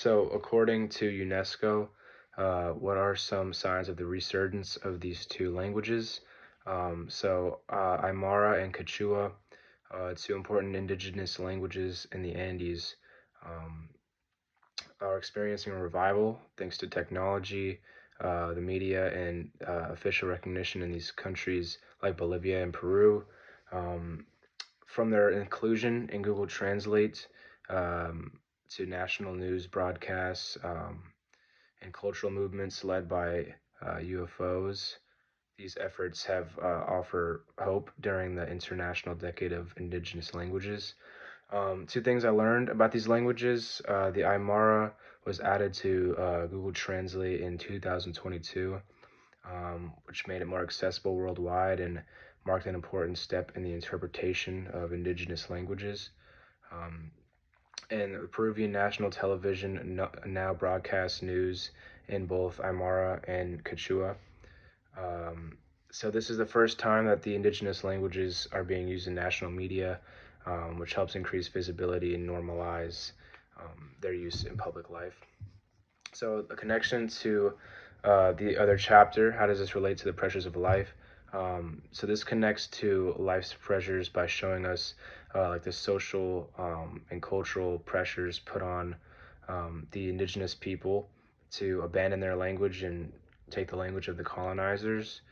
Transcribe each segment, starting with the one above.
So, according to UNESCO, what are some signs of the resurgence of these two languages? Aymara and Quechua, two important indigenous languages in the Andes, um, are experiencing a revival thanks to technology, the media, and official recognition in these countries like Bolivia and Peru. Um, from their inclusion in Google Translate um, to national news broadcasts and cultural movements led by UFOs. These efforts have offer hope during the International Decade of Indigenous Languages. Two things I learned about these languages: the Aymara was added to Google Translate in 2022, which made it more accessible worldwide and marked an important step in the interpretation of indigenous languages. Um, and Peruvian national television now broadcasts news in both Aymara and Quechua. Um, so this is the first time that the indigenous languages are being used in national media, which helps increase visibility and normalize their use in public life. So the connection to the other chapter, how does this relate to the pressures of life? So this connects to life's pressures by showing us like the social and cultural pressures put on the indigenous people to abandon their language and take the language of the colonizers.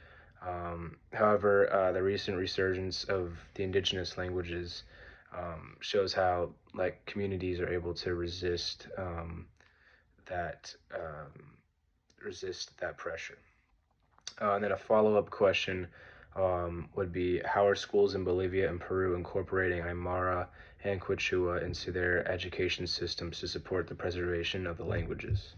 However, the recent resurgence of the indigenous languages shows how like communities are able to that resist that pressure. And then a follow-up question would be, how are schools in Bolivia and Peru incorporating Aymara and Quechua into their education systems to support the preservation of the languages?